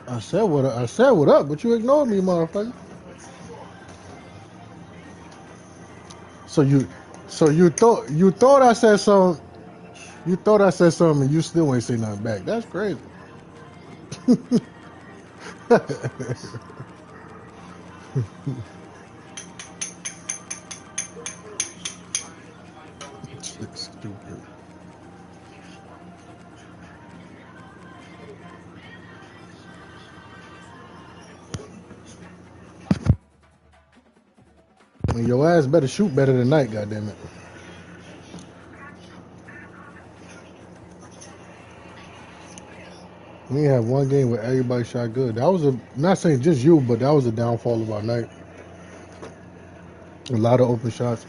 I said what up, but you ignored me, motherfucker. So you thought I said something. You thought I said something, and you still ain't say nothing back. That's crazy. Shit, stupid. I mean, your ass better shoot better tonight, goddammit. We had one game where everybody shot good. That was not saying just you, but that was a downfall of our night. A lot of open shots.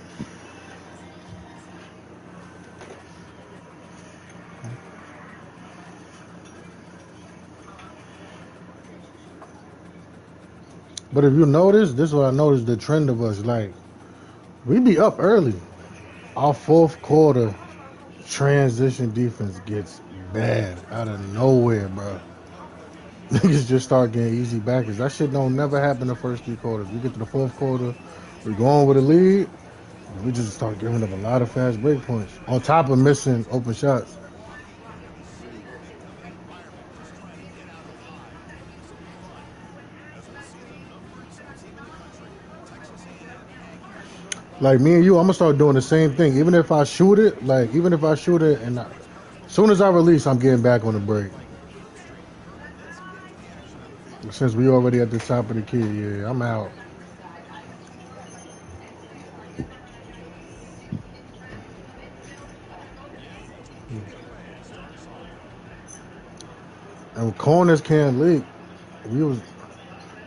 But if you notice, this is what I noticed the trend of us. Like, we be up early. Our fourth quarter transition defense gets bad out of nowhere, bro. Niggas just start getting easy backers. That shit don't never happen the first 3 quarters. We get to the fourth quarter, we go on with a lead, we just start giving up a lot of fast break points. On top of missing open shots. Like me and you, I'm gonna start doing the same thing. Even if I shoot it, and as soon as I release, I'm getting back on the break. Since we already at the top of the key, yeah, I'm out. And corners can't leak. We was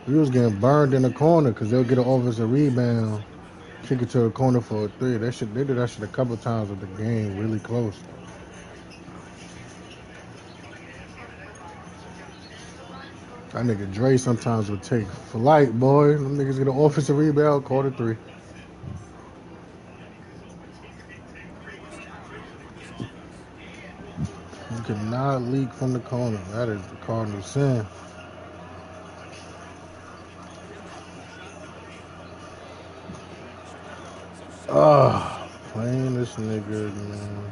we was getting burned in the corner because they'll get an offensive rebound, kick it to the corner for a three. They did that shit a couple times with the game really close. That nigga Dre sometimes would take flight, boy. Them niggas get an offensive rebound, quarter three. You cannot leak from the corner. That is the cardinal sin. Playing this nigga, man.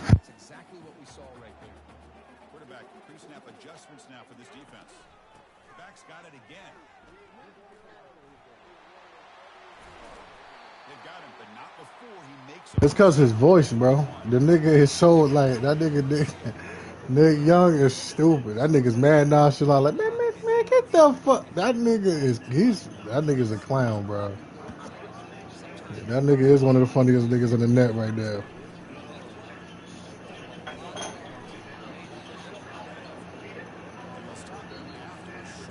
That's exactly what we saw right there. Quarterback, pre-snap adjustments now for this defense. Back's got it again. They've got him, but not before he makes it. It's cause his voice, bro. The nigga is so like that nigga Nick Young is stupid. That nigga's mad nonchalant. Like man, get the fuck. That nigga's a clown, bro. That nigga is one of the funniest niggas on the net right now. And they'll stop him after a short gain.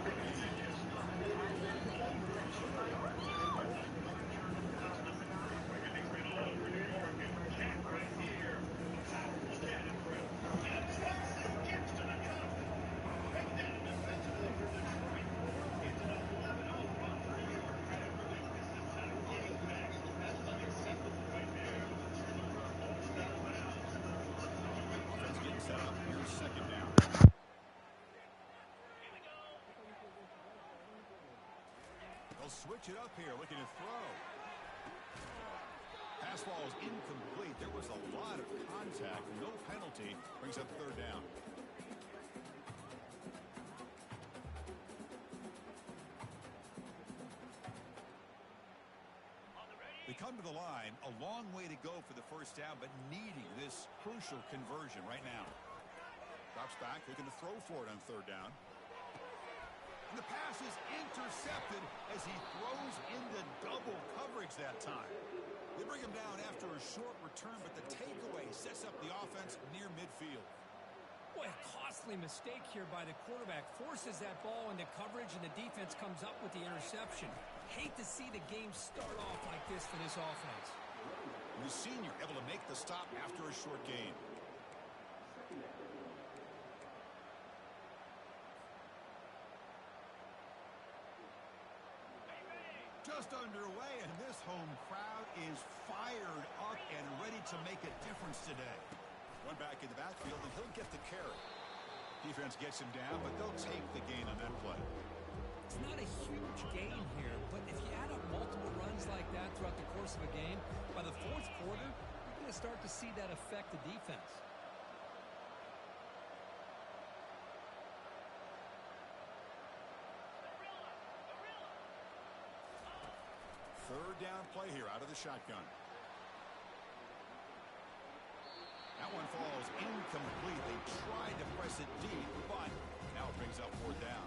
Offense getting set up. Here's second down. They'll switch it up here, looking to throw. Pass ball is incomplete. There was a lot of contact. No penalty. Brings up third down. They come to the line. A long way to go for the first down, but needing this crucial conversion right now. Drops back, looking to throw for it on third down. And the pass is intercepted as he throws into double coverage that time. They bring him down after a short return, but the takeaway sets up the offense near midfield. Boy, a costly mistake here by the quarterback. Forces that ball into coverage, and the defense comes up with the interception. Hate to see the game start off like this for this offense. The senior able to make the stop after a short gain. just underway, and this home crowd is fired up and ready to make a difference today. One back in the backfield, and he'll get the carry. Defense gets him down, but they'll take the gain on that play. It's not a huge gain here, but if you add up multiple runs like that throughout the course of a game, by the fourth quarter, you're going to start to see that affect the defense. Third down play here out of the shotgun. That one falls incomplete. They tried to press it deep, but now it brings up fourth down.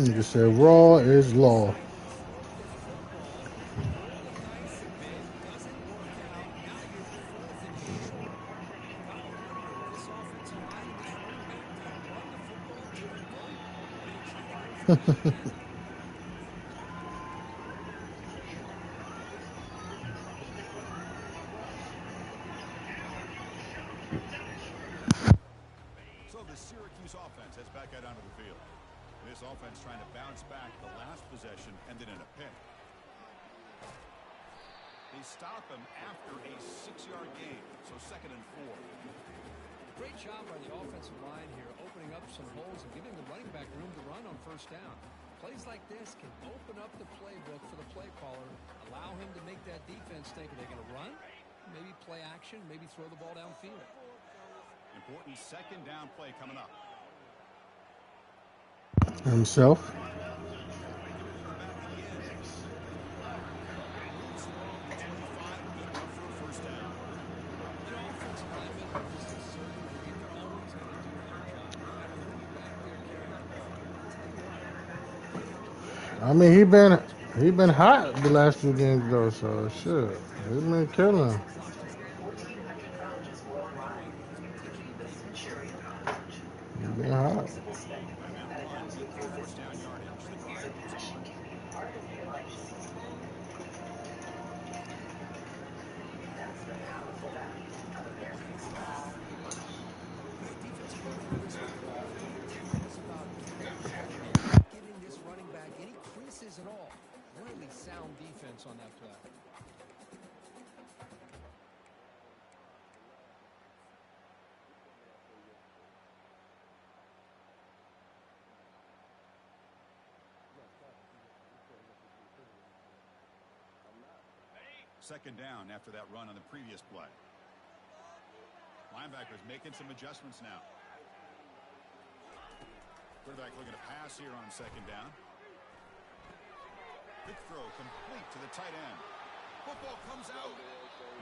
You just said raw is law. So the Syracuse offense heads back out onto the field. This offense trying to bounce back the last possession, ended in a pick. They stop him after a 6-yard gain, so 2nd and 4. Great job by the offensive line here, opening up some holes and giving the running back room to run on first down. Plays like this can open up the playbook for the play caller, allow him to make that defense think, are they going to run? Maybe play action, maybe throw the ball downfield. Important 2nd down play coming up. Himself. I mean, he been hot the last few games though, so shit, he been killing. He been hot. Giving this running back any creases at all. Really sound defense on that play. Second down after that run on the previous play. Linebackers making some adjustments now. Quarterback looking to pass here on 2nd down. Quick throw complete to the tight end. Football comes out.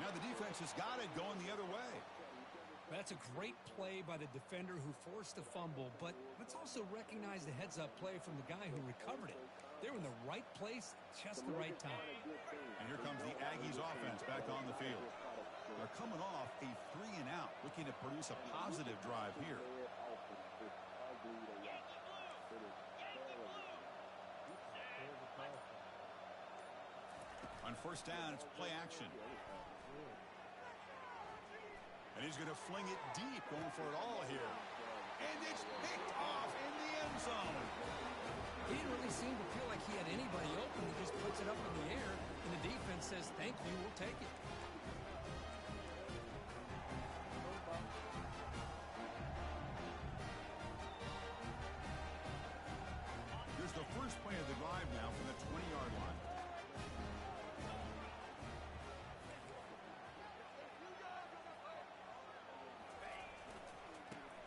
Now the defense has got it going the other way. That's a great play by the defender who forced the fumble, but let's also recognize the heads-up play from the guy who recovered it. They're in the right place, just the right time. And here comes the Aggies offense back on the field. They're coming off a 3-and-out, looking to produce a positive drive here. On first down, it's play action. And he's going to fling it deep, going for it all here. And it's picked off in the end zone. He didn't really seem to feel like he had anybody open. He just puts it up in the air, and the defense says, thank you, we'll take it. Here's the first play of the drive now from the 20-yard line.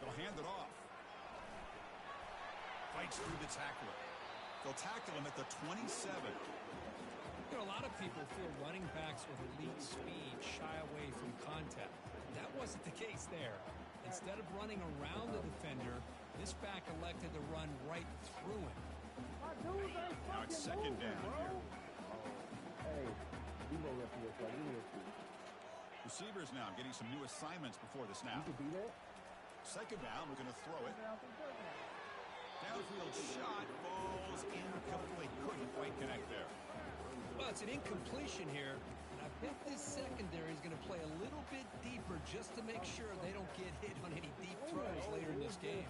They'll hand it off. Fights through the tackler. They'll tackle him at the 27. You know, a lot of people feel running backs with elite speed shy away from contact. That wasn't the case there. Instead of running around the defender, this back elected to run right through him. Now it's 2nd down here. Receivers now getting some new assignments before the snap. 2nd down, we're going to throw it. Downfield shot falls incomplete. Couldn't quite connect there. Well, it's an incompletion here, and I bet this secondary is going to play a little bit deeper just to make sure they don't get hit on any deep throws later in this game.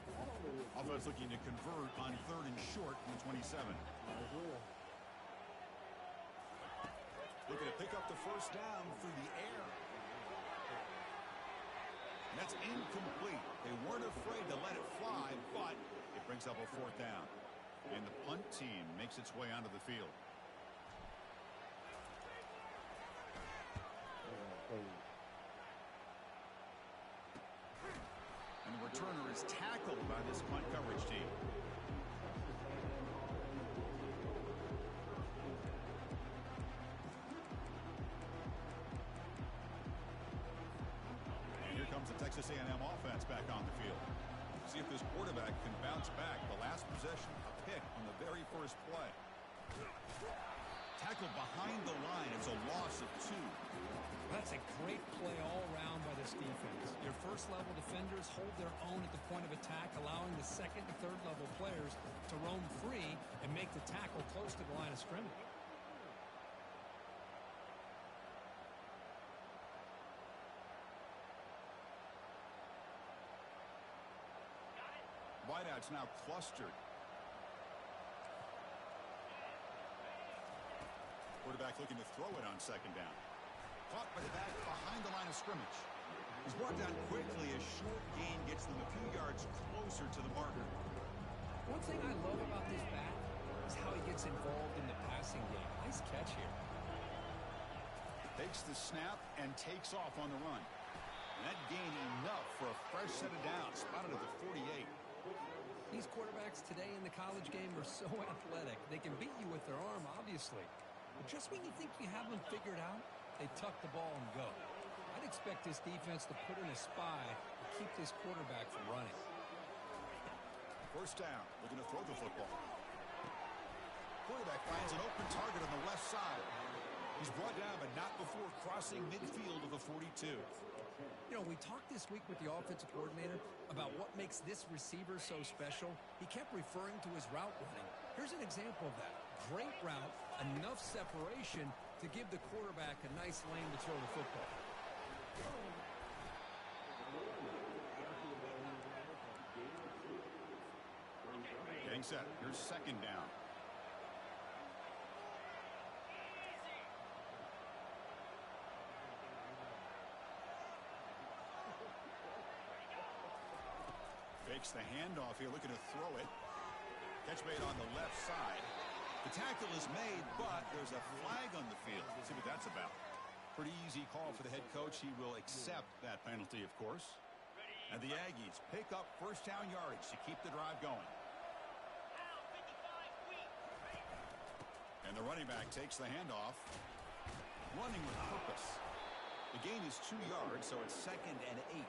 Offense looking to convert on 3rd and short from 27. Looking to pick up the first down through the air. And that's incomplete. They weren't afraid to let it fly, but it brings up a fourth down. And the punt team makes its way onto the field. And the returner is tackled by this punt coverage team. And here comes the Texas A&M offense back on the field. See if this quarterback can bounce back. The last possession, a pick on the very first play. Tackled behind the line. It's a loss of 2. That's a great play all around by this defense. Your first-level defenders hold their own at the point of attack, allowing the second and third-level players to roam free and make the tackle close to the line of scrimmage. Wideouts now clustered. Quarterback looking to throw it on second down. Caught by the back behind the line of scrimmage. He's brought down quickly. A short gain gets them a few yards closer to the marker. One thing I love about this back is how he gets involved in the passing game. Nice catch here. Takes the snap and takes off on the run. And that gain enough for a fresh set of downs. Spotted at the 48. These quarterbacks today in the college game are so athletic. They can beat you with their arm, obviously. But just when you think you have them figured out, they tuck the ball and go. I'd expect this defense to put in a spy to keep this quarterback from running. First down, looking to throw the football. Quarterback finds an open target on the left side. He's brought down, but not before crossing midfield of the 42. You know, we talked this week with the offensive coordinator about what makes this receiver so special. He kept referring to his route running. Here's an example of that. Great route, enough separation to give the quarterback a nice lane to throw the football. Getting set. Here's second down. Fakes the handoff here, looking to throw it. Catch made on the left side. The tackle is made, but there's a flag on the field. Let's see what that's about. Pretty easy call for the head coach. He will accept that penalty, of course. And the Aggies pick up first down yardage to keep the drive going. And the running back takes the handoff, running with purpose. The gain is 2 yards, so it's 2nd and 8.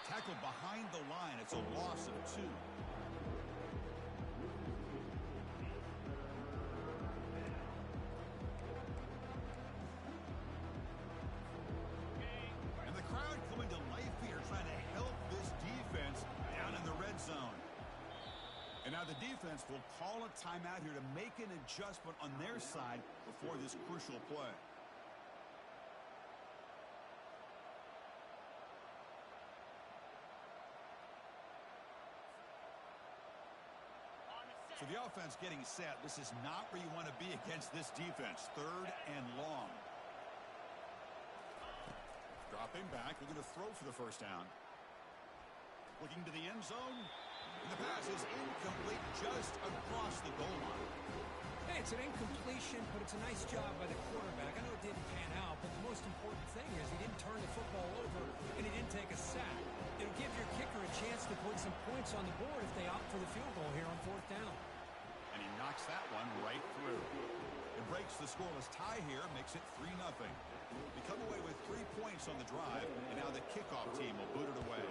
Tackled behind the line. It's a loss of 2. And the crowd coming to life here, trying to help this defense down in the red zone. And now the defense will call a timeout here to make an adjustment on their side before this crucial play. So the offense getting set. This is not where you want to be against this defense. 3rd and long. Dropping back, looking to throw for the first down. Looking to the end zone. And the pass is incomplete just across the goal line. Hey, it's an incompletion, but it's a nice job by the quarterback. I know it didn't pan out, but the most important thing is he didn't turn the football over and he didn't take a sack. It'll give your kicker a chance to put some points on the board if they opt for the field goal here on 4th down. And he knocks that one right through. It breaks the scoreless tie here, makes it 3-0. They come away with 3 points on the drive, and now the kickoff team will boot it away.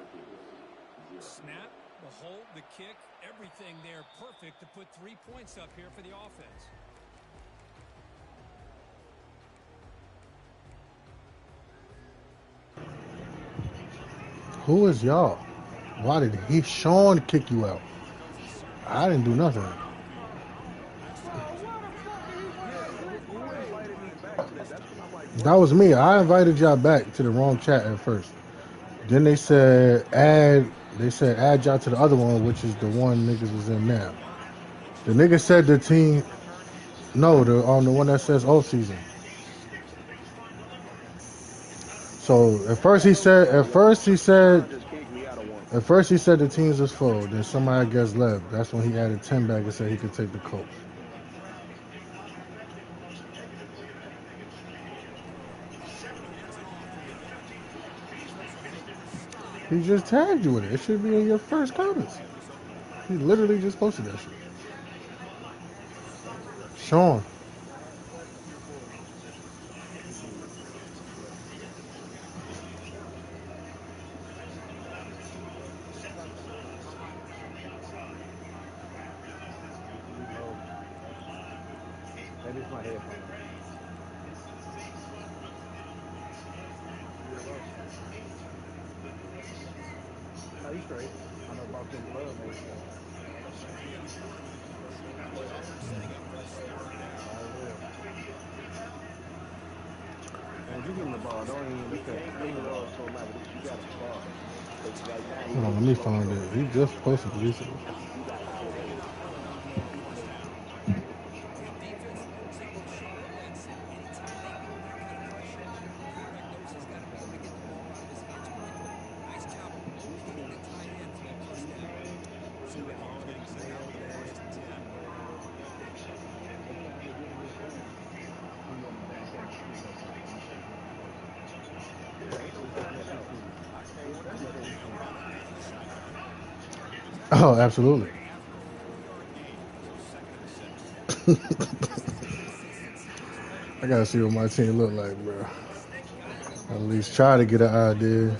Snap, the hold, the kick, everything there perfect to put 3 points up here for the offense. Who is y'all? Why did Sean kick you out? I didn't do nothing. That was me. I invited y'all back to the wrong chat at first. Then they said add. They said add y'all to the other one, which is the one niggas is in now. The nigga said the team. No, the on the one that says off season. So at first he said. At first he said the teams was full. Then somebody gets left. That's when he added 10 back and said he could take the coach. He just tagged you with it. It should be in your first comments. He literally just posted that shit. Sean. Maybe it's my headphones. No, you straight. I know about them love, maybe. And you give him the ball, don't even look at it. Leave it all so much. You got the ball. Right now, Hold on, let me find it. He just posted it recently. Oh, absolutely. I gotta see what my team look like, bro. At least try to get an idea.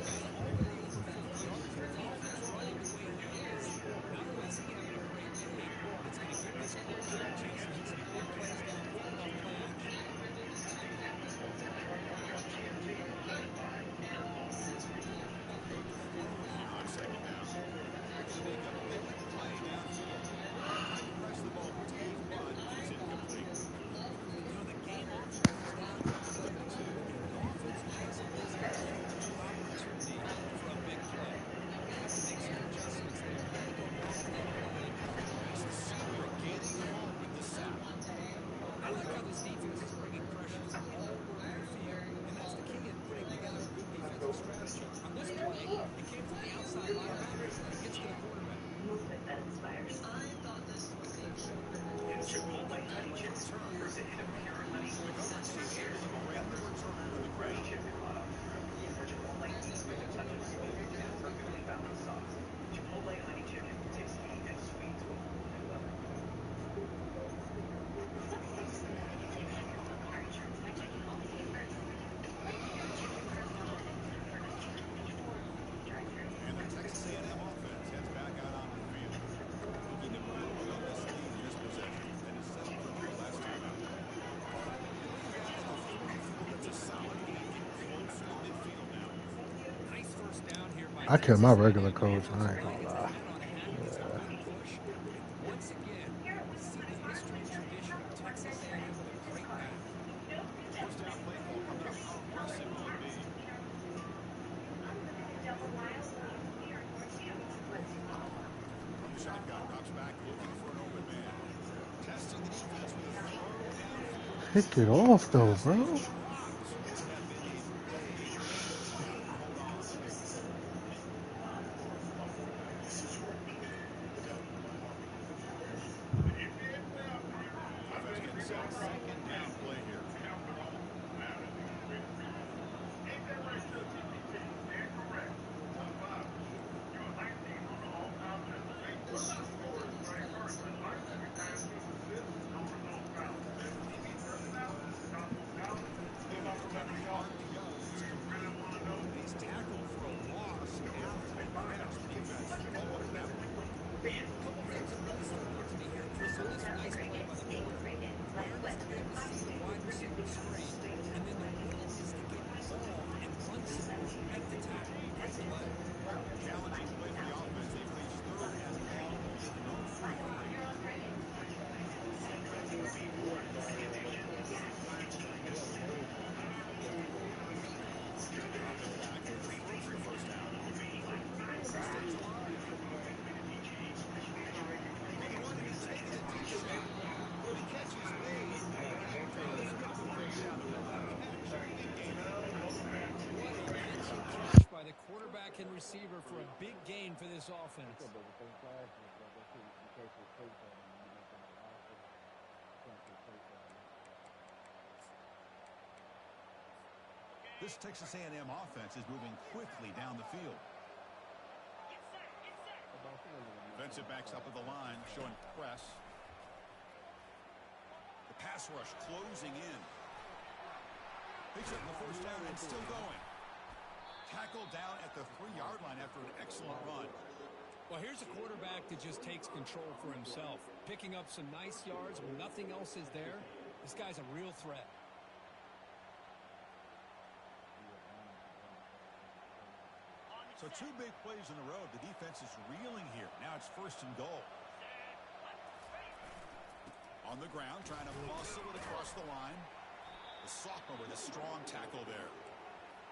I kept my regular coach. I ain't gonna lie. Yeah. Pick it off though, bro. American receiver for a big gain for this offense. This Texas A&M offense is moving quickly down the field. Defensive backs up at the line, showing press. The pass rush closing in. Picks up the first down and still going. Tackled down at the 3-yard line after an excellent run. Well, here's a quarterback that just takes control for himself, picking up some nice yards when nothing else is there. This guy's a real threat. So 2 big plays in a row. The defense is reeling here. Now it's 1st and goal. On the ground, trying to muscle it across the line. The sophomore with a strong tackle there.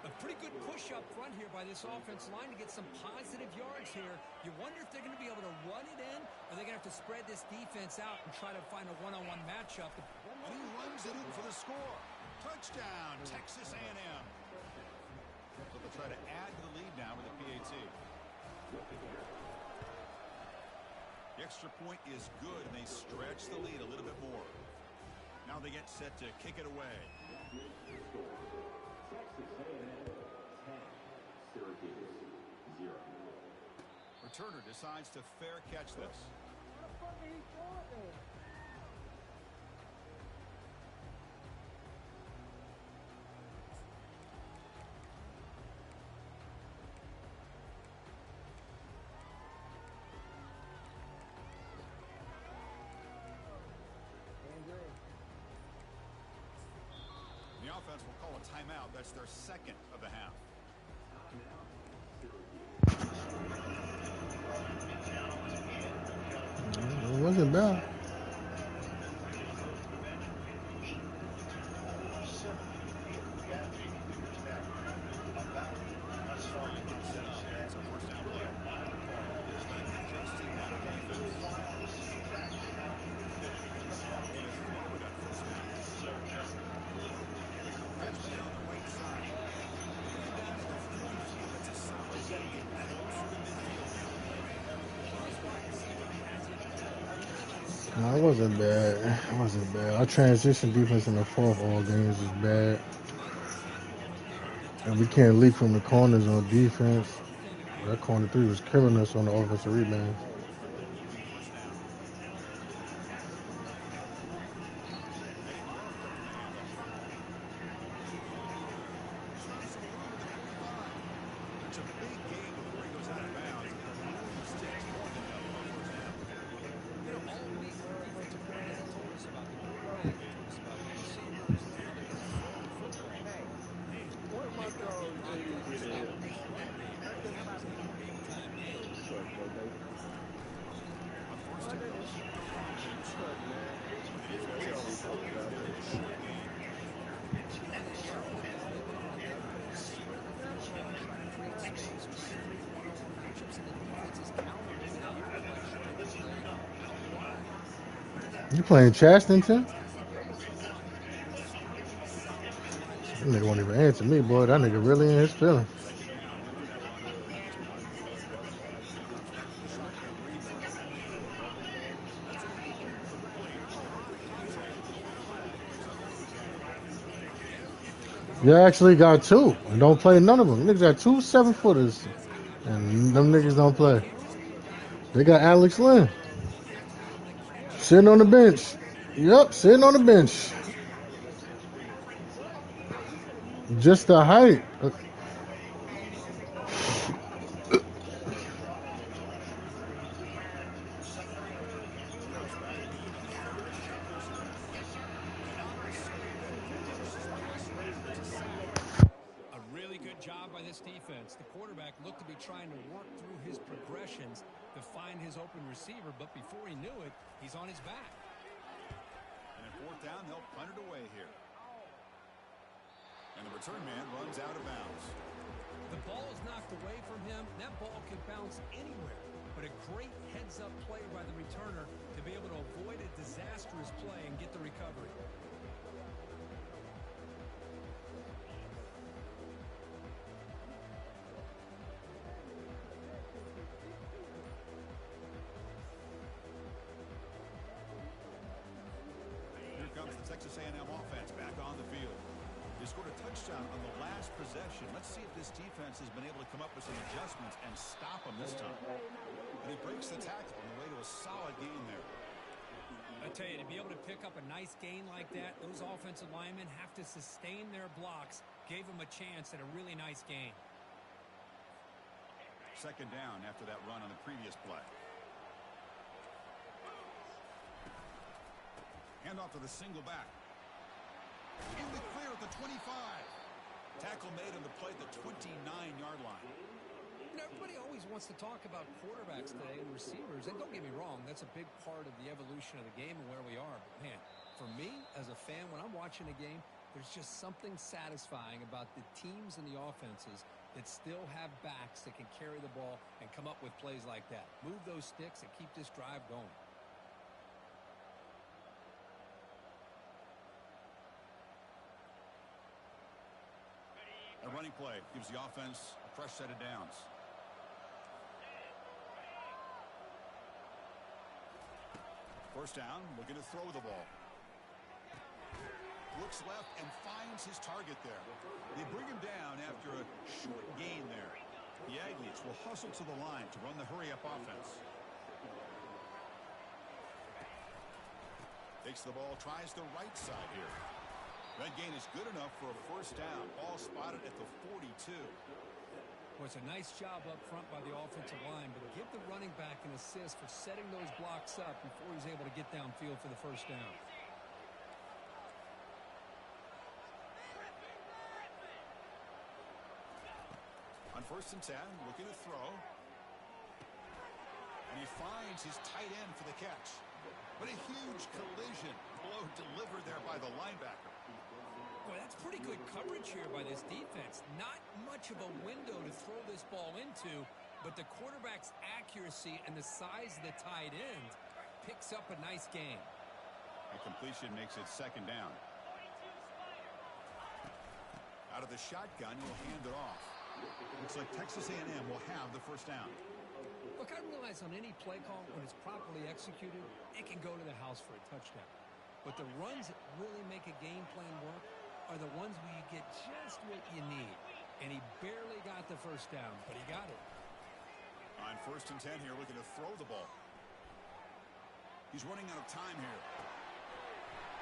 A pretty good push up front here by this offense line to get some positive yards here. You wonder if they're going to be able to run it in, or they're going to have to spread this defense out and try to find a one-on-one matchup. And he runs it in for the score. Touchdown, Texas A&M. So they'll try to add to the lead now with a PAT. The extra point is good, and they stretch the lead a little bit more. Now they get set to kick it away. Returner decides to fair catch this. The offense will call a timeout. That's their 2nd of the half. It wasn't bad. No, it wasn't bad. It wasn't bad. Our transition defense in the 4th all games is bad. And we can't leak from the corners on defense. That corner 3 was killing us on the offensive rebound. You playing Chastington? That nigga won't even answer me, boy. That nigga really in his feelings. You actually got 2 and don't play none of them. Niggas got 2 7-footers, and them niggas don't play. They got Alex Lynn sitting on the bench. Yep, sitting on the bench. Just the height. Defense. The quarterback looked to be trying to work through his progressions to find his open receiver, but before he knew it, he's on his back. And at 4th down, they'll punt it away here. And the return man runs out of bounds. The ball is knocked away from him. That ball can bounce anywhere, but a great heads-up play by the returner to be able to avoid a disastrous play and get the recovery. Texas A&M offense back on the field. They scored a touchdown on the last possession. Let's see if this defense has been able to come up with some adjustments and stop them this time. And he breaks the tackle on the way to a solid gain there. I tell you, to be able to pick up a nice gain like that, those offensive linemen have to sustain their blocks. Gave them a chance at a really nice gain. Second down after that run on the previous play. Handoff to the single back. In the clear at the 25. Tackle made on the play at the 29-yard line. You know, everybody always wants to talk about quarterbacks today and receivers, and don't get me wrong, that's a big part of the evolution of the game and where we are. But, man, for me as a fan, when I'm watching a game, there's just something satisfying about the teams and the offenses that still have backs that can carry the ball and come up with plays like that. Move those sticks and keep this drive going. A running play gives the offense a fresh set of downs. First down, looking to throw the ball. Looks left and finds his target there. They bring him down after a short gain there. The Aggies will hustle to the line to run the hurry-up offense. Takes the ball, tries the right side here. That gain is good enough for a first down. Ball spotted at the 42. Well, it's a nice job up front by the offensive line, but give the running back an assist for setting those blocks up before he's able to get downfield for the first down. On 1st and 10, looking to throw. And he finds his tight end for the catch. But a huge collision. Blow delivered there by the linebacker. Boy, that's pretty good coverage here by this defense. Not much of a window to throw this ball into, but the quarterback's accuracy and the size of the tight end picks up a nice gain. The completion makes it second down. Out of the shotgun, he'll hand it off. Looks like Texas A&M will have the first down. Look, I realize on any play call, when it's properly executed, it can go to the house for a touchdown. But the runs that really make a game plan work are the ones where you get just what you need. And he barely got the first down, but he got it. On 1st and 10 here, looking to throw the ball. He's running out of time here.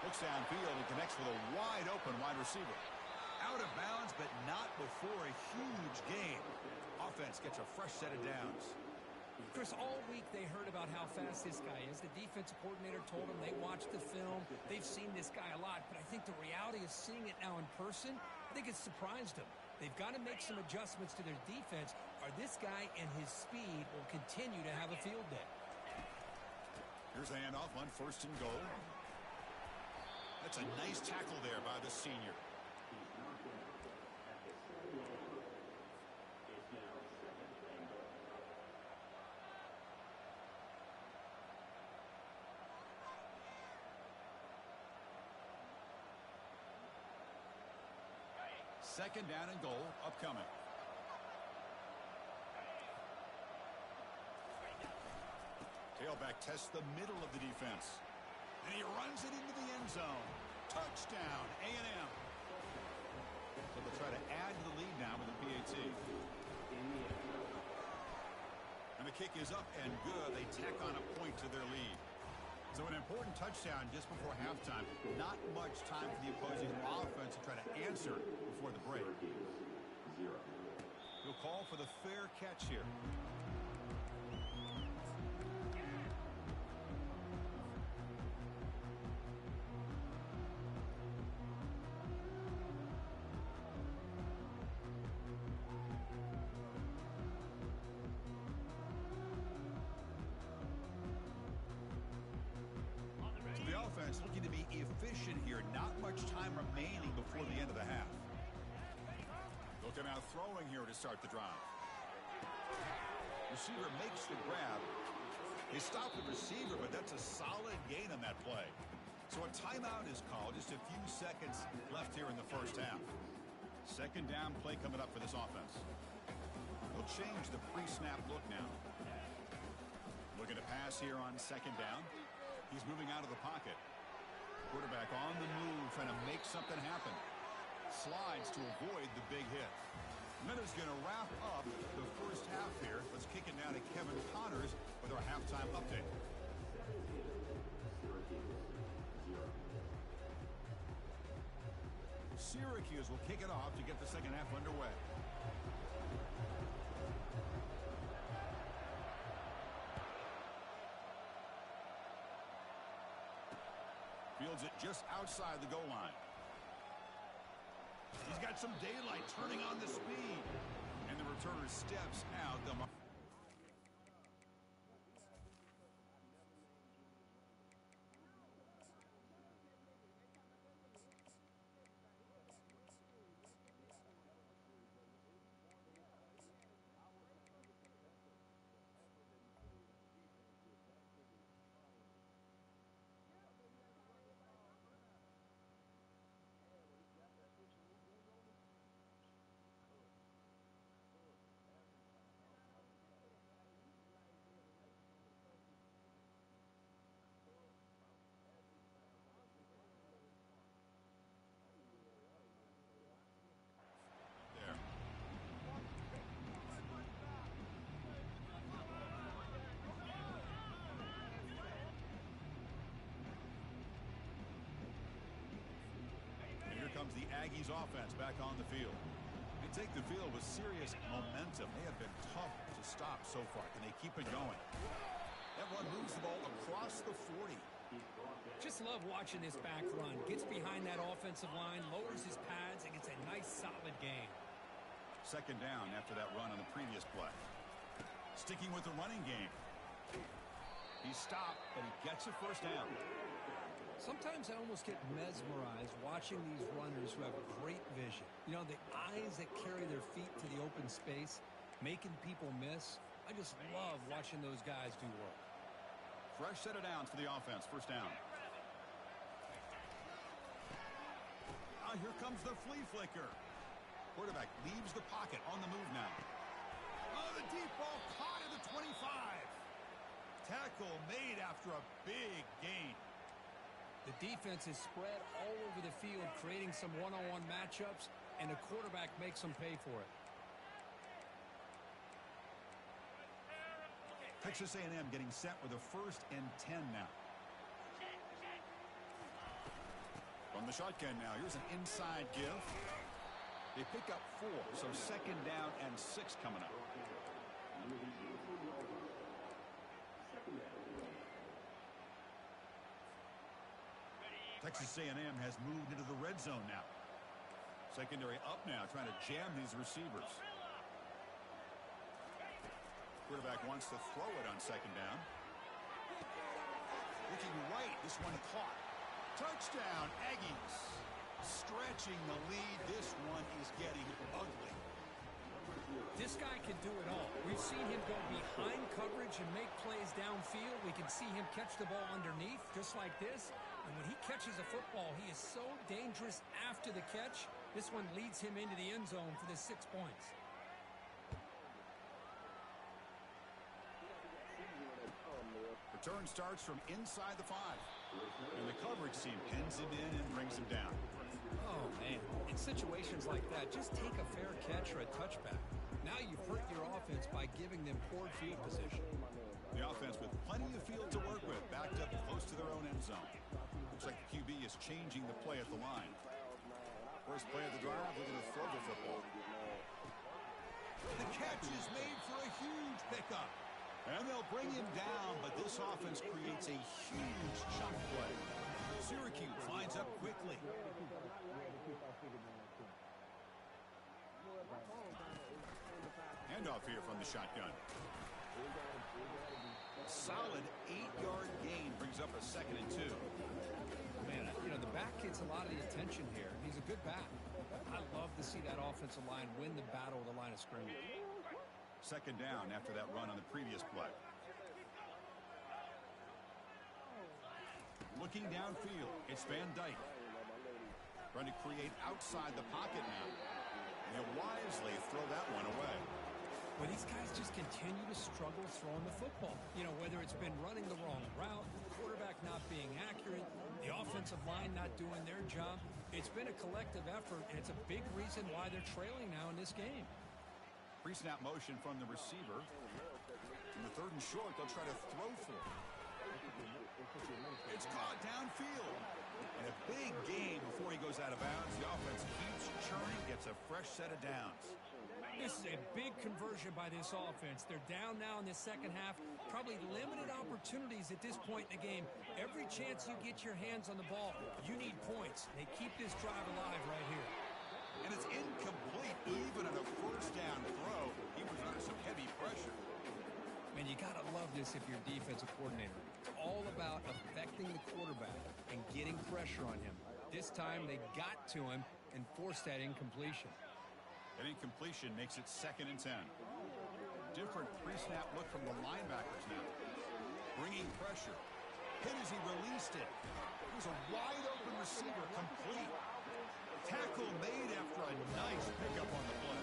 Looks downfield and connects with a wide-open wide receiver. Out of bounds, but not before a huge gain. Offense gets a fresh set of downs. Chris, all week they heard about how fast this guy is. The defensive coordinator told them they watched the film. They've seen this guy a lot, but I think the reality of seeing it now in person, I think it's surprised them. They've got to make some adjustments to their defense, or this guy and his speed will continue to have a field day. Here's the handoff on 1st and goal. That's a nice tackle there by the senior. Second down and goal upcoming. Tailback tests the middle of the defense. And he runs it into the end zone. Touchdown, A&M. So they'll try to add to the lead now with the PAT. And the kick is up and good. They tack on a point to their lead. So an important touchdown just before halftime. Not much time for the opposing offense to try to answer before the break. He'll call for the fair catch here. Offense looking to be efficient here. Not much time remaining before the end of the half. Looking out throwing here to start the drive. Receiver makes the grab. They stop the receiver, but that's a solid gain on that play. So a timeout is called. Just a few seconds left here in the first half. Second down play coming up for this offense. They'll change the pre-snap look now. Looking to pass here on second down. He's moving out of the pocket. Quarterback on the move, trying to make something happen. Slides to avoid the big hit. Minuta's going to wrap up the first half here. Let's kick it now to Kevin Connors with our halftime update. Syracuse will kick it off to get the second half underway. Fields it just outside the goal line. He's got some daylight turning on the speed. And the returner steps out. There. And here comes the Aggies offense back on the field. They take the field with serious momentum. They have been tough to stop so far. Can they keep it going? That run moves the ball across the 40. Just love watching this back run. Gets behind that offensive line, lowers his pads, and gets a nice solid gain. Second down after that run on the previous play. Sticking with the running game. He stopped, but he gets a first down. Sometimes I almost get mesmerized watching these runners who have great vision. You know, the eyes that carry their feet to the open space, making people miss. I just love watching those guys do work. Fresh set of downs for the offense. First down. Here comes the flea flicker. Quarterback leaves the pocket on the move now. Oh, the deep ball caught at the 25. Tackle made after a big gain. The defense is spread all over the field, creating some one-on-one matchups, and the quarterback makes them pay for it. Texas A&M getting set with a 1st and 10 now. From the shotgun now, here's an inside give. They pick up 4, so second down and 6 coming up. Texas A&M has moved into the red zone now. Secondary up now, trying to jam these receivers. Quarterback wants to throw it on second down. Looking right, this one caught. Touchdown, Aggies. Stretching the lead. This one is getting ugly. This guy can do it all. We've seen him go behind coverage and make plays downfield. We can see him catch the ball underneath, just like this. And when he catches a football, he is so dangerous after the catch. This one leads him into the end zone for the 6 points. Return starts from inside the 5. And the coverage team pins him in and brings him down. Oh, man. In situations like that, just take a fair catch or a touchback. Now you've hurt your offense by giving them poor field position. The offense with plenty of field to work with, backed up close to their own end zone. Looks like the QB is changing the play at the line. First play of the drive, we're going to throw the football. The catch is made for a huge pickup. And they'll bring him down, but this offense creates a huge chunk play. Syracuse lines up quickly. Handoff here from the shotgun. Solid 8-yard gain brings up a 2nd and 2. Man, you know, the back gets a lot of the attention here. He's a good back. I love to see that offensive line win the battle of the line of scrimmage. Second down after that run on the previous play. Looking downfield, it's Van Dyke. Trying to create outside the pocket now. And he'll wisely throw that one away. Well, these guys just continue to struggle throwing the football. You know, whether it's been running the wrong route, the quarterback not being accurate, the offensive line not doing their job. It's been a collective effort, and it's a big reason why they're trailing now in this game. Pre-snap motion from the receiver. In the 3rd and short, they'll try to throw for it. It's caught downfield. And a big gain before he goes out of bounds. The offense keeps churning, gets a fresh set of downs. This is a big conversion by this offense. They're down now in the second half. Probably limited opportunities at this point in the game. Every chance you get your hands on the ball, you need points. They keep this drive alive right here. And it's incomplete even on a first down throw. He was under some heavy pressure. Man, you got to love this if you're a defensive coordinator. It's all about affecting the quarterback and getting pressure on him. This time they got to him and forced that incompletion. An incompletion makes it 2nd and 10. Different pre-snap look from the linebackers now. Bringing pressure. Hit as he released it. It was a wide-open receiver, complete. Tackle made after a nice pickup on the play.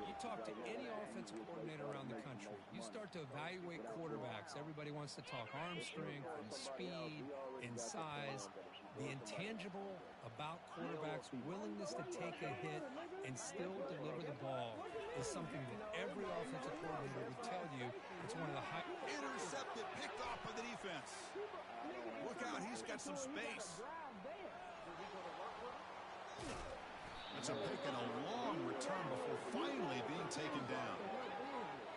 You talk to any offensive coordinator around the country, you start to evaluate quarterbacks. Everybody wants to talk arm strength and speed and size. The intangible about quarterbacks' willingness to take a hit and still deliver the ball is something that every offensive coordinator would tell you it's one of the high. Intercepted, picked off by the defense. Look out, he's got some space. It's a pick and a long return before finally being taken down.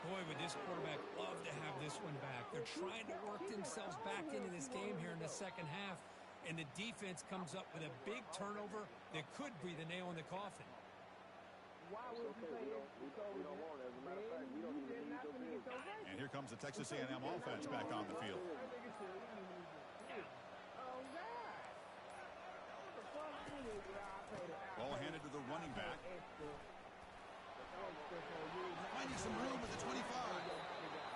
Boy, would this quarterback love to have this one back. They're trying to work themselves back into this game here in the second half, and the defense comes up with a big turnover that could be the nail in the coffin. And here comes the Texas A&M offense back on the field. Ball handed to the running back. Finding some room at the 25.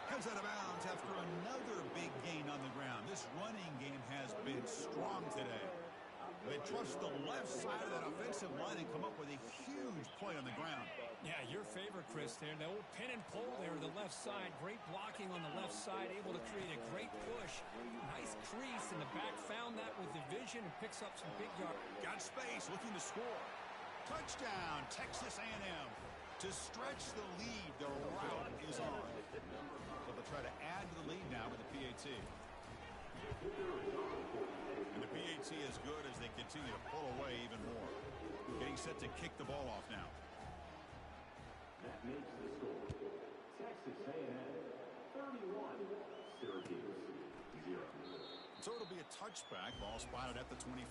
Comes out of bounds after another big gain on the ground. This running game has been strong today. They trust the left side of that offensive line and come up with a huge play on the ground. Yeah, your favorite, Chris, there. The old pin and pull there, the left side. Great blocking on the left side, able to create a great push. Nice crease, and the back found that with the vision and picks up some big yards. Got space, looking to score. Touchdown, Texas A&M. To stretch the lead, the route is on. So they'll try to add to the lead now with the PAT. And the PAT is good as they continue to pull away even more. Getting set to kick the ball off now. That makes the score Texas A&M 31, Syracuse 0. So it'll be a touchback. Ball spotted at the 25.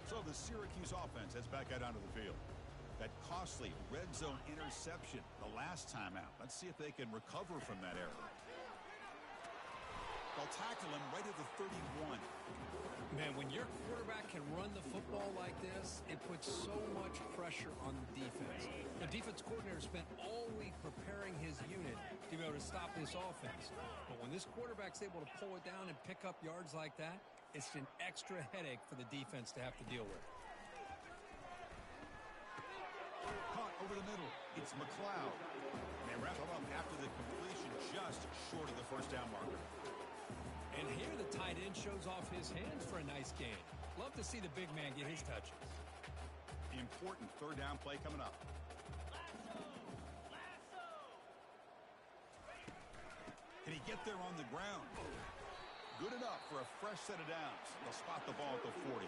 So the Syracuse offense heads back out onto the field. That costly red zone interception the last time out. Let's see if they can recover from that error. They'll tackle him right at the 31. Man, when your quarterback can run the football like this, it puts so much pressure on the defense. The defense coordinator spent all week preparing his unit to be able to stop this offense. But when this quarterback's able to pull it down and pick up yards like that, it's an extra headache for the defense to have to deal with. Caught over the middle. It's McLeod. And they wrap him up after the completion just short of the first down marker. And here the tight end shows off his hands for a nice gain. Love to see the big man get his touches. The important third down play coming up. Can he get there on the ground? Good enough for a fresh set of downs. They'll spot the ball at the 40.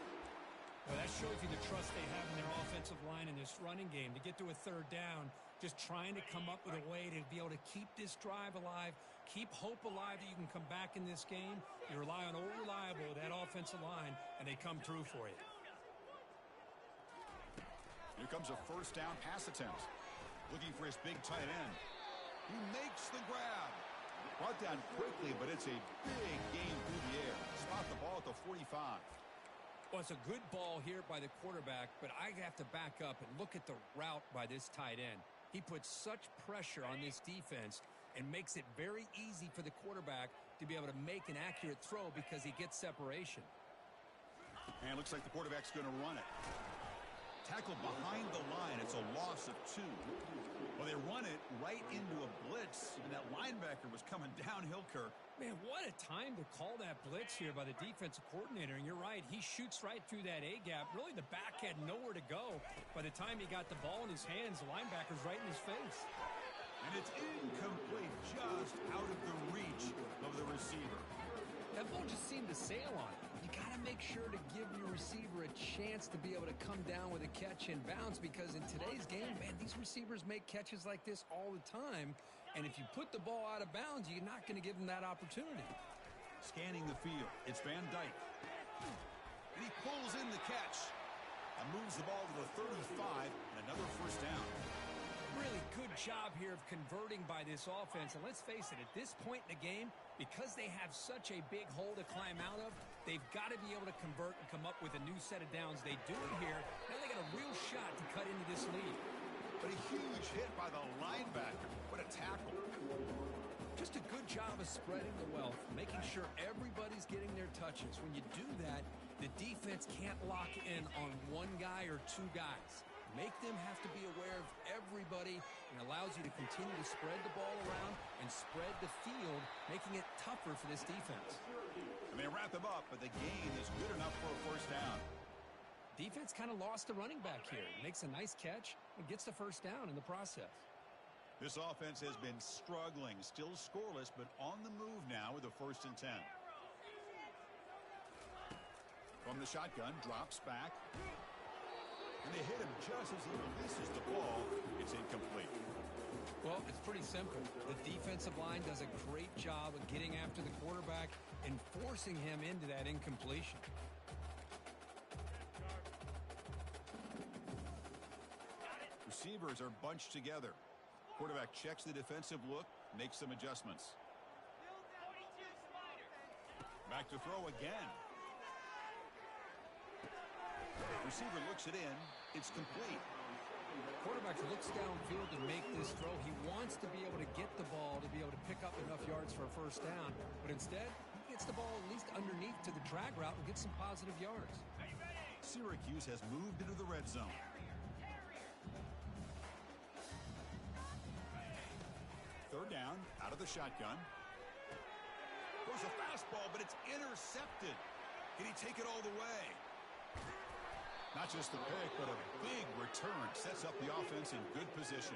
Well, that shows you the trust they have in their offensive line in this running game to get to a third down, just trying to come up with a way to be able to keep this drive alive, keep hope alive that you can come back in this game. You rely on old reliable, that offensive line, and they come through for you. Here comes a first down pass attempt. Looking for his big tight end. He makes the grab. Brought down quickly, but it's a big gain through the air. Spot the ball at the 45. Well, it's a good ball here by the quarterback, but I have to back up and look at the route by this tight end. He puts such pressure on this defense and makes it very easy for the quarterback to be able to make an accurate throw because he gets separation. And it looks like the quarterback's going to run it. Tackled behind the line. It's a loss of 2. Well, they run it right into a blitz, and that linebacker was coming downhill, Kirk. Man, what a time to call that blitz here by the defensive coordinator. And you're right, he shoots right through that A-gap. Really, the back had nowhere to go. By the time he got the ball in his hands, the linebacker's right in his face. And it's incomplete, just out of the reach of the receiver. That ball just seemed to sail on it. You got to make sure to give your receiver a chance to be able to come down with a catch and bounce, because in today's game, man, these receivers make catches like this all the time. And if you put the ball out of bounds, you're not going to give them that opportunity. Scanning the field, it's Van Dyke. And he pulls in the catch and moves the ball to the 35 and another first down. Really good job here of converting by this offense. And let's face it, at this point in the game, because they have such a big hole to climb out of, they've got to be able to convert and come up with a new set of downs. They do it here. Now they got a real shot to cut into this lead. But a huge hit by the linebacker. What a tackle. Just a good job of spreading the wealth, making sure everybody's getting their touches. When you do that, the defense can't lock in on one guy or two guys. Make them have to be aware of everybody, and allows you to continue to spread the ball around and spread the field, making it tougher for this defense. And they wrap him up, but the gain is good enough for a first down. Defense kind of lost the running back here. Makes a nice catch and gets the first down in the process. This offense has been struggling, still scoreless, but on the move now with a 1st and 10. From the shotgun, drops back. And they hit him just as he releases the ball. It's incomplete. Well, it's pretty simple. The defensive line does a great job of getting after the quarterback and forcing him into that incompletion. Receivers are bunched together. Quarterback checks the defensive look, makes some adjustments. Back to throw again. Receiver looks it in. It's complete. Quarterback looks downfield to make this throw. He wants to be able to get the ball to be able to pick up enough yards for a first down. But instead, he gets the ball at least underneath to the drag route and gets some positive yards. Syracuse has moved into the red zone. Third down, out of the shotgun. There's a fastball, but it's intercepted. Can he take it all the way? Not just the pick, but a big return. Sets up the offense in good position.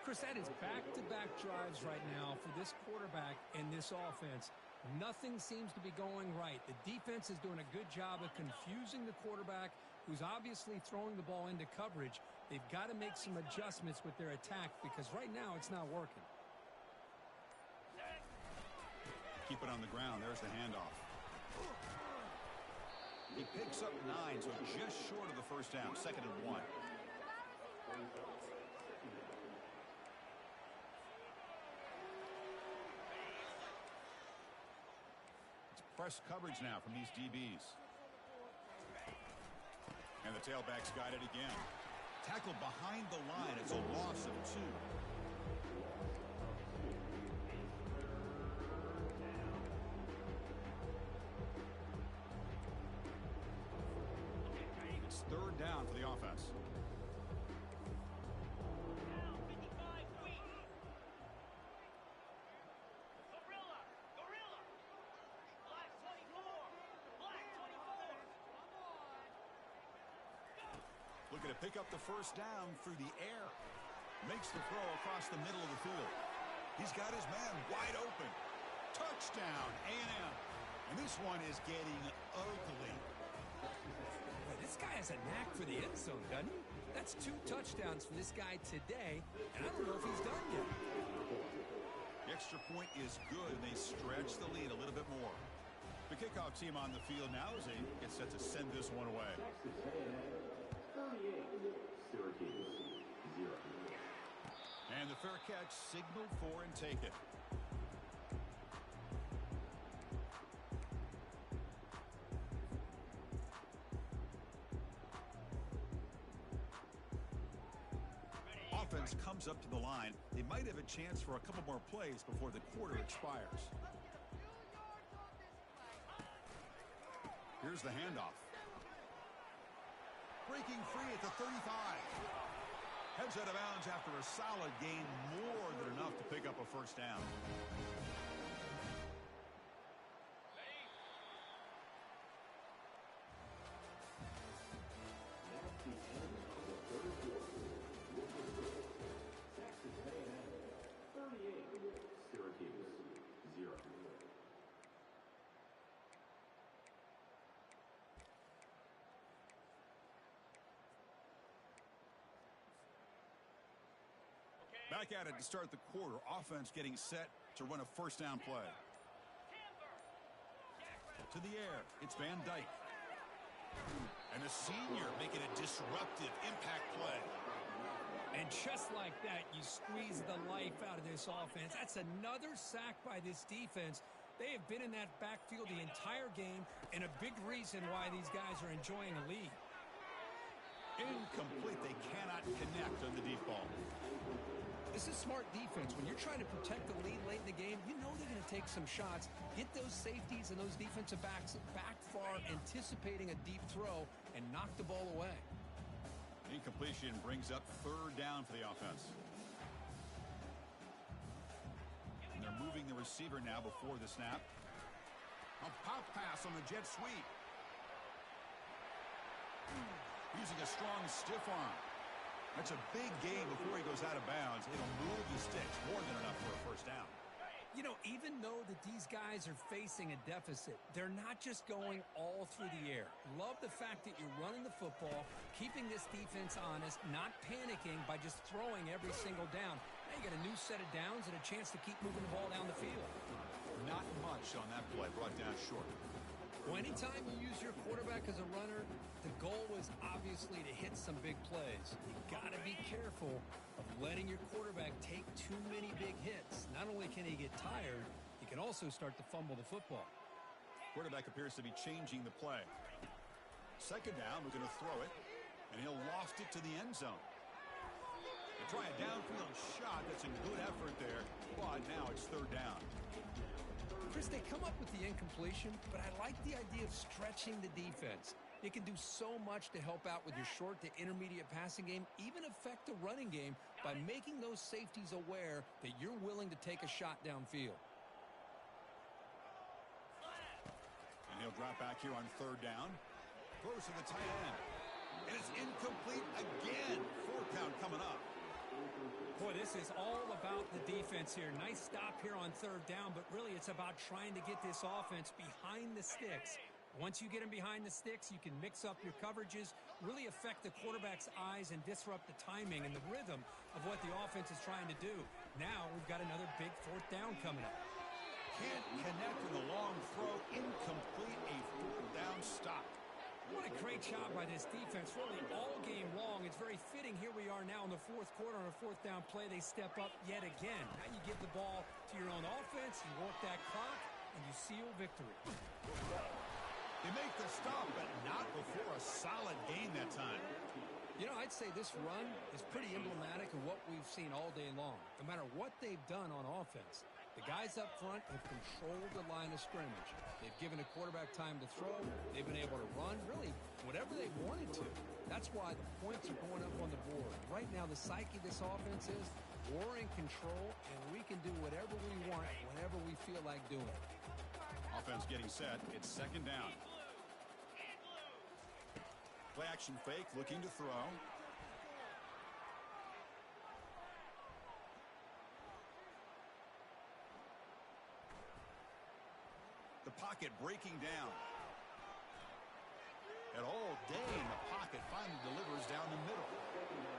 Chris, that is back-to-back drives right now for this quarterback and this offense. Nothing seems to be going right. The defense is doing a good job of confusing the quarterback, who's obviously throwing the ball into coverage. They've got to make some adjustments with their attack, because right now it's not working. Keep it on the ground. There's the handoff. He picks up 9, so just short of the first down. 2nd and 1. It's press coverage now from these DBs. And the tailback's got it again. Tackled behind the line. It's a loss of 2. Third down for the offense. Looking to pick up the first down through the air. Makes the throw across the middle of the field. He's got his man wide open. Touchdown, A&M. And this one is getting ugly. This guy has a knack for the end zone, doesn't he? That's 2 touchdowns for this guy today, and I don't know if he's done yet. The extra point is good, and they stretch the lead a little bit more. The kickoff team on the field now as they get set to send this one away. 38, Syracuse, 0. And the fair catch signaled for and taken. Offense comes up to the line. They might have a chance for a couple more plays before the quarter expires. Here's the handoff. breaking free at the 35. Heads out of bounds after a solid gain, more than enough to pick up a first down. Syracuse 0. Back at it to start the quarter. Offense getting set to run a first down play. To the air. It's Van Dyke. And the senior making a disruptive impact play. And just like that, you squeeze the life out of this offense. That's another sack by this defense. They have been in that backfield the entire game, and a big reason why these guys are enjoying a lead. Incomplete. They cannot connect on the deep ball. This is smart defense. When you're trying to protect the lead late in the game, you know they're going to take some shots, get those safeties and those defensive backs back far, anticipating a deep throw, and knock the ball away. Incompletion brings up third down for the offense. And they're moving the receiver now before the snap. A pop pass on the jet sweep. Using a strong stiff arm. That's a big gain before he goes out of bounds. It'll move the sticks, more than enough for a first down. You know, even though that these guys are facing a deficit, they're not just going all through the air. Love the fact that you're running the football, keeping this defense honest, not panicking by just throwing every single down. Now you got a new set of downs and a chance to keep moving the ball down the field. Not much on that play, brought down short. Well, anytime you use your quarterback as a runner, the goal is obviously to hit some big plays. You got to be careful of letting your quarterback take too many big hits. Not only can he get tired, he can also start to fumble the football. Quarterback appears to be changing the play. Second down, we're going to throw it, and he'll loft it to the end zone. They try a downfield shot. That's a good effort there, but now it's third down. Chris, they come up with the incompletion, but I like the idea of stretching the defense. It can do so much to help out with your short to intermediate passing game, even affect the running game by making those safeties aware that you're willing to take a shot downfield. And he'll drop back here on third down. Throws to the tight end. And it's incomplete again. Fourth down coming up. Boy, this is all about the defense here. Nice stop here on third down, but really it's about trying to get this offense behind the sticks. Once you get them behind the sticks, you can mix up your coverages, really affect the quarterback's eyes and disrupt the timing and the rhythm of what the offense is trying to do. Now we've got another big fourth down coming up. Can't connect with a long throw. Incomplete, a fourth down stop. What a great job by this defense, really all game long. It's very fitting. Here we are now in the fourth quarter on a fourth down play. They step up yet again. Now you give the ball to your own offense, you work that clock, and you seal victory. They make the stop, but not before a solid gain that time. You know, I'd say this run is pretty emblematic of what we've seen all day long. No matter what they've done on offense, the guys up front have controlled the line of scrimmage. They've given a quarterback time to throw. They've been able to run, really, whatever they wanted to. That's why the points are going up on the board. Right now, the psyche of this offense is we're in control, and we can do whatever we want, whenever we feel like doing it. Offense getting set. It's second down. Play action fake, looking to throw. The pocket breaking down. And all day in the pocket finally delivers down the middle.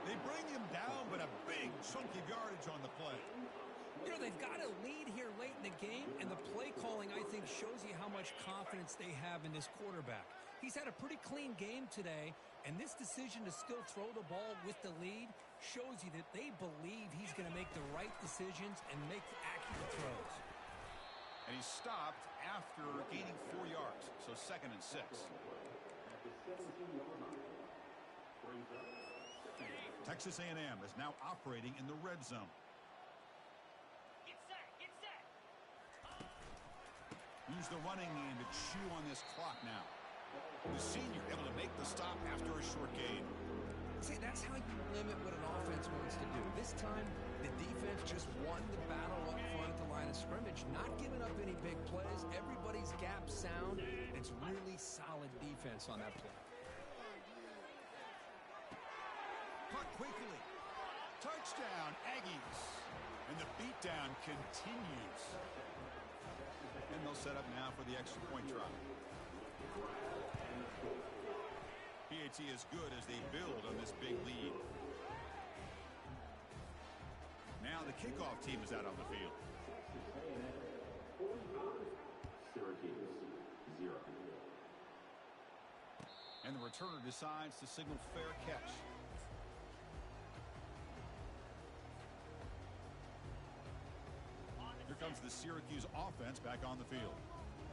They bring him down, but a big chunk of yardage on the play. You know, they've got a lead here late in the game, and the play calling, I think, shows you how much confidence they have in this quarterback. He's had a pretty clean game today, and this decision to still throw the ball with the lead shows you that they believe he's going to make the right decisions and make accurate throws. And he stopped after gaining 4 yards, so 2nd and 6. Texas A&M is now operating in the red zone. Use the running game to chew on this clock now. The senior able to make the stop after a short gain. That's how you limit what an offense wants to do. This time, the defense just won the battle up front at the line of scrimmage, not giving up any big plays. Everybody's gap sound. It's really solid defense on that play. Caught quickly. Touchdown, Aggies. And the beatdown continues. And they'll set up now for the extra point try. PAT is good as they build on this big lead. Now the kickoff team is out on the field. Syracuse, 0. And the returner decides to signal fair catch. Here comes the Syracuse offense back on the field.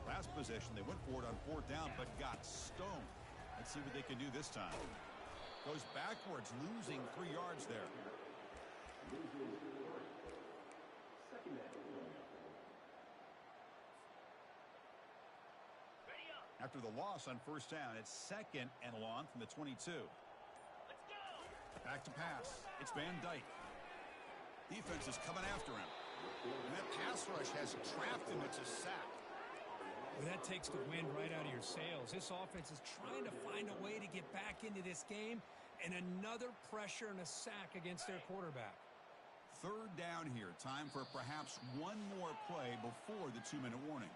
Last possession, they went for it on 4th down, but got stoned. Let's see what they can do this time. Goes backwards, losing 3 yards there. After the loss on 1st down, it's 2nd and long from the 22. Back to pass. It's Van Dyke. Defense is coming after him. And that pass rush has trapped him. It's a sack. Well, that takes the wind right out of your sails. This offense is trying to find a way to get back into this game, and another pressure and a sack against their quarterback. 3rd down here. Time for perhaps one more play before the 2-minute warning.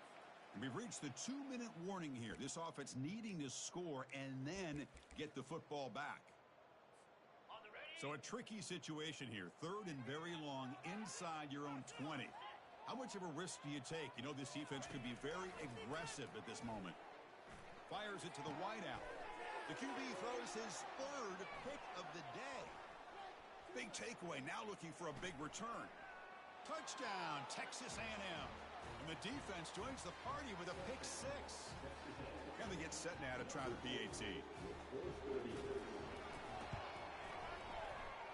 And we've reached the 2-minute warning here. This offense needing to score and then get the football back. So a tricky situation here. 3rd and very long inside your own 20. How much of a risk do you take? You know this defense could be very aggressive at this moment. Fires it to the wideout. The QB throws his 3rd pick of the day. Big takeaway. Now looking for a big return. Touchdown, Texas A&M. And the defense joins the party with a pick 6. And they get set now to try the PAT.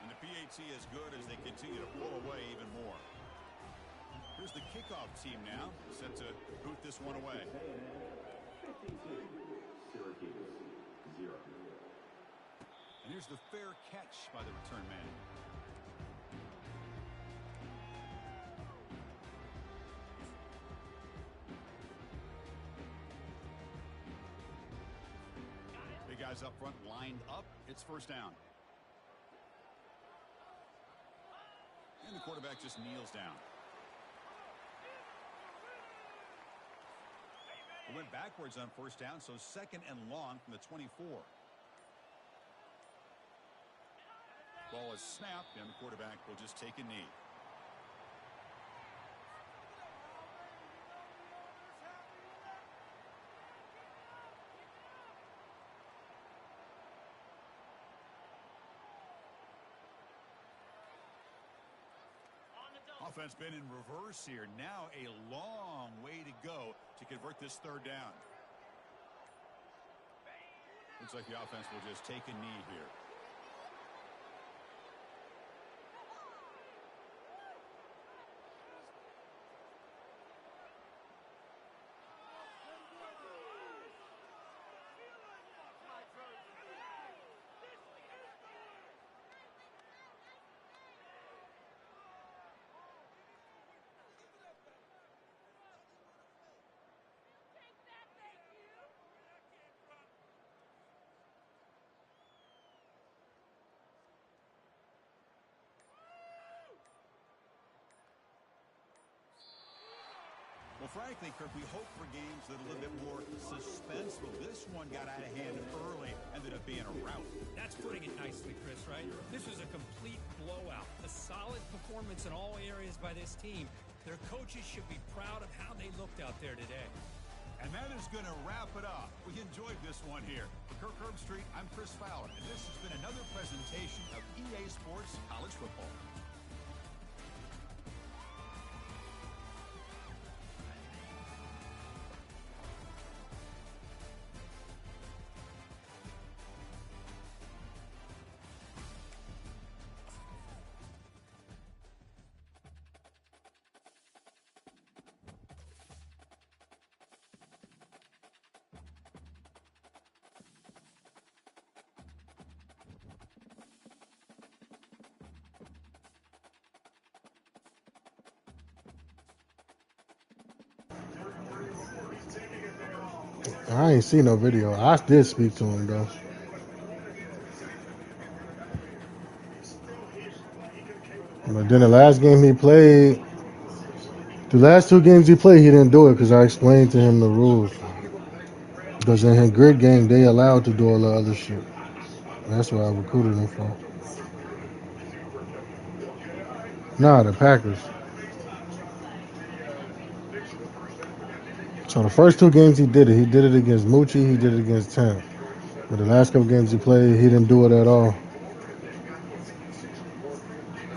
And the PAT is good as they continue to pull away even more. Here's the kickoff team now, set to boot this one away. Syracuse, 0. And here's the fair catch by the return man. Big guys up front lined up. It's 1st down. And the quarterback just kneels down. It went backwards on 1st down, so 2nd and long from the 24. Ball is snapped, and the quarterback will just take a knee. Offense been in reverse here. Now a long way to go to convert this 3rd down. Looks like the offense will just take a knee here. Well, frankly, Kirk, we hope for games that are a little bit more suspenseful. This one got out of hand early, ended up being a rout. That's putting it nicely, Chris, right? This was a complete blowout. A solid performance in all areas by this team. Their coaches should be proud of how they looked out there today. And that is going to wrap it up. We enjoyed this one here. For Kirk Herbstreit, I'm Chris Fowler, and this has been another presentation of EA Sports College Football. I ain't seen no video. I did speak to him though. But then the last game he played, the last two games he played, he didn't do it because I explained to him the rules. Because in his grid game, they allowed to do all the other shit. That's what I recruited him for. Nah, the Packers. So the first two games he did it. He did it against Moochie. He did it against Temp. But the last couple games he played, he didn't do it at all.